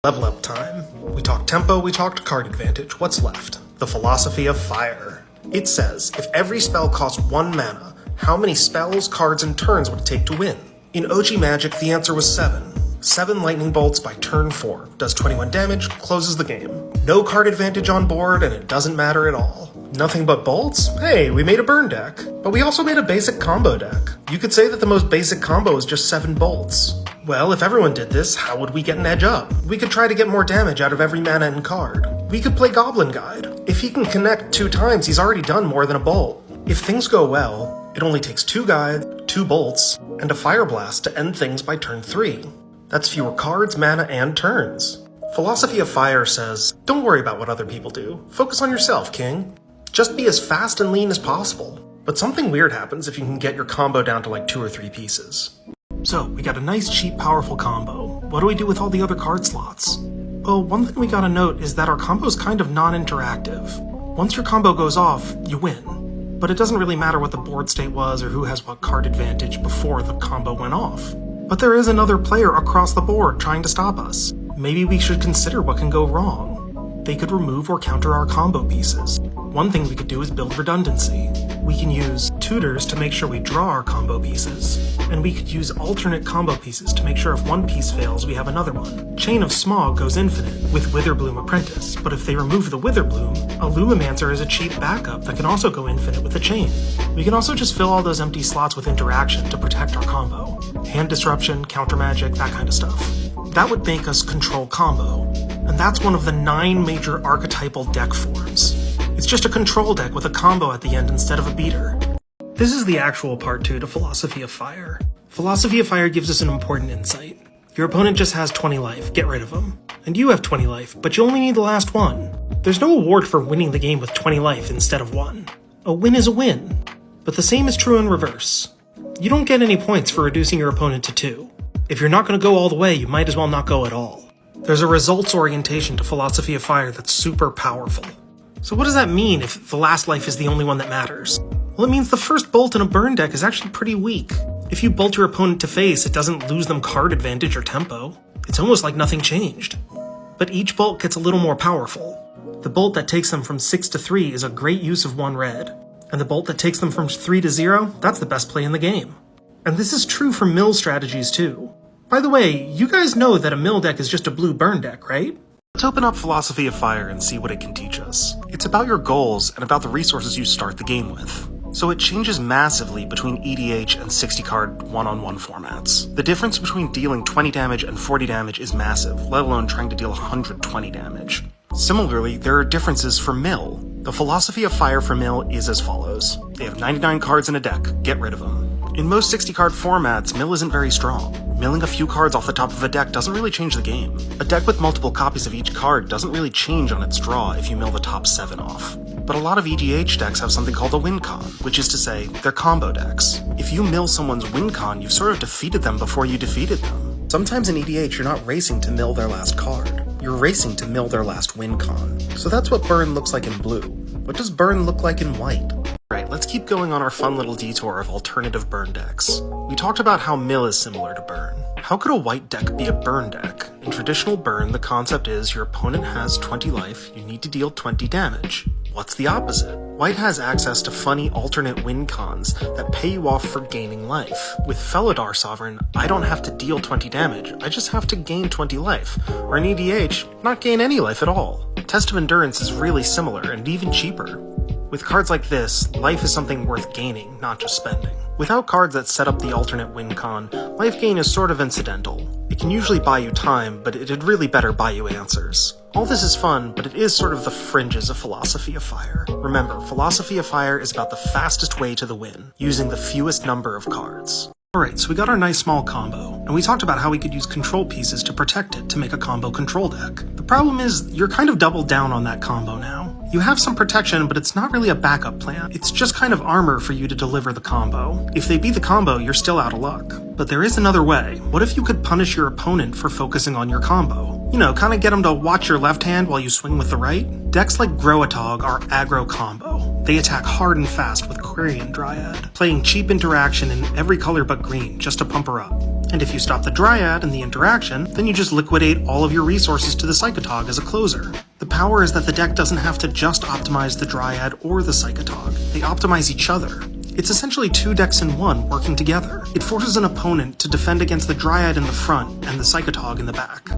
Level up time. We talked tempo, we talked card advantage. What's left? The philosophy of fire. It says, if every spell cost 1 mana, how many spells, cards, and turns would it take to win? In OG Magic, the answer was 7. 7 lightning bolts by turn 4. Does 21 damage, closes the game. No card advantage on board, and it doesn't matter at all. Nothing but bolts? Hey, we made a burn deck. But we also made a basic combo deck. You could say that the most basic combo is just 7 bolts. Well, if everyone did this, how would we get an edge up? We could try to get more damage out of every mana and card. We could play Goblin Guide. If he can connect 2 times, he's already done more than a bolt. If things go well, it only takes 2 Guide, 2 bolts, and a Fire Blast to end things by turn 3. That's fewer cards, mana, and turns. Philosophy of Fire says, don't worry about what other people do. Focus on yourself, King. Just be as fast and lean as possible. But something weird happens if you can get your combo down to like 2 or 3 pieces. So, we got a nice, cheap, powerful combo. What do we do with all the other card slots? Well, one thing we gotta note is that our combo is kind of non-interactive. Once your combo goes off, you win. But it doesn't really matter what the board state was or who has what card advantage before the combo went off. But there is another player across the board trying to stop us. Maybe we should consider what can go wrong. They could remove or counter our combo pieces. One thing we could do is build redundancy. We can use tutors to make sure we draw our combo pieces, and we could use alternate combo pieces to make sure if one piece fails, we have another one. Chain of Smog goes infinite with Witherbloom Apprentice, but if they remove the Witherbloom, a Lumimancer is a cheap backup that can also go infinite with a chain. We can also just fill all those empty slots with interaction to protect our combo. Hand disruption, counter magic, that kind of stuff. That would make us control combo, and that's one of the 9 major archetypal deck forms. It's just a control deck with a combo at the end instead of a beater. This is the actual part 2 to Philosophy of Fire. Philosophy of Fire gives us an important insight. Your opponent just has 20 life, get rid of him. And you have 20 life, but you only need the last one. There's no award for winning the game with 20 life instead of 1. A win is a win. But the same is true in reverse. You don't get any points for reducing your opponent to 2. If you're not going to go all the way, you might as well not go at all. There's a results orientation to Philosophy of Fire that's super powerful. So what does that mean if the last life is the only one that matters? Well, it means the first bolt in a burn deck is actually pretty weak. If you bolt your opponent to face, it doesn't lose them card advantage or tempo. It's almost like nothing changed. But each bolt gets a little more powerful. The bolt that takes them from 6 to 3 is a great use of 1 red. And the bolt that takes them from 3 to 0, that's the best play in the game. And this is true for mill strategies too. By the way, you guys know that a mill deck is just a blue burn deck, right? Let's open up Philosophy of Fire and see what it can teach us. It's about your goals and about the resources you start the game with. So it changes massively between EDH and 60-card one-on-one formats. The difference between dealing 20 damage and 40 damage is massive, let alone trying to deal 120 damage. Similarly, there are differences for mill. The Philosophy of Fire for mill is as follows. They have 99 cards in a deck, get rid of them. In most 60-card formats, mill isn't very strong. Milling a few cards off the top of a deck doesn't really change the game. A deck with multiple copies of each card doesn't really change on its draw if you mill the top 7 off. But a lot of EDH decks have something called a win con, which is to say, they're combo decks. If you mill someone's win con, you've sort of defeated them before you defeated them. Sometimes in EDH, you're not racing to mill their last card. You're racing to mill their last win con. So that's what burn looks like in blue. What does burn look like in white? Alright, let's keep going on our fun little detour of alternative burn decks. We talked about how mill is similar to burn. How could a white deck be a burn deck? In traditional burn, the concept is your opponent has 20 life, you need to deal 20 damage. What's the opposite? White has access to funny alternate win cons that pay you off for gaining life. With Felidar Sovereign, I don't have to deal 20 damage, I just have to gain 20 life. Or in EDH, not gain any life at all. Test of Endurance is really similar and even cheaper. With cards like this, life is something worth gaining, not just spending. Without cards that set up the alternate win con, life gain is sort of incidental. It can usually buy you time, but it'd really better buy you answers. All this is fun, but it is sort of the fringes of Philosophy of Fire. Remember, Philosophy of Fire is about the fastest way to the win, using the fewest number of cards. Alright, so we got our nice small combo, and we talked about how we could use control pieces to protect it to make a combo control deck. The problem is, you're kind of doubled down on that combo now. You have some protection, but it's not really a backup plan. It's just kind of armor for you to deliver the combo. If they beat the combo, you're still out of luck. But there is another way. What if you could punish your opponent for focusing on your combo? You know, kind of get them to watch your left hand while you swing with the right? Decks like Groatog are aggro combo. They attack hard and fast with Aquarian Dryad, playing cheap interaction in every color but green just to pump her up. And if you stop the Dryad and the interaction, then you just liquidate all of your resources to the Psychotog as a closer. The power is that the deck doesn't have to just optimize the Dryad or the Psychotog, they optimize each other. It's essentially two decks in one working together. It forces an opponent to defend against the Dryad in the front and the Psychotog in the back.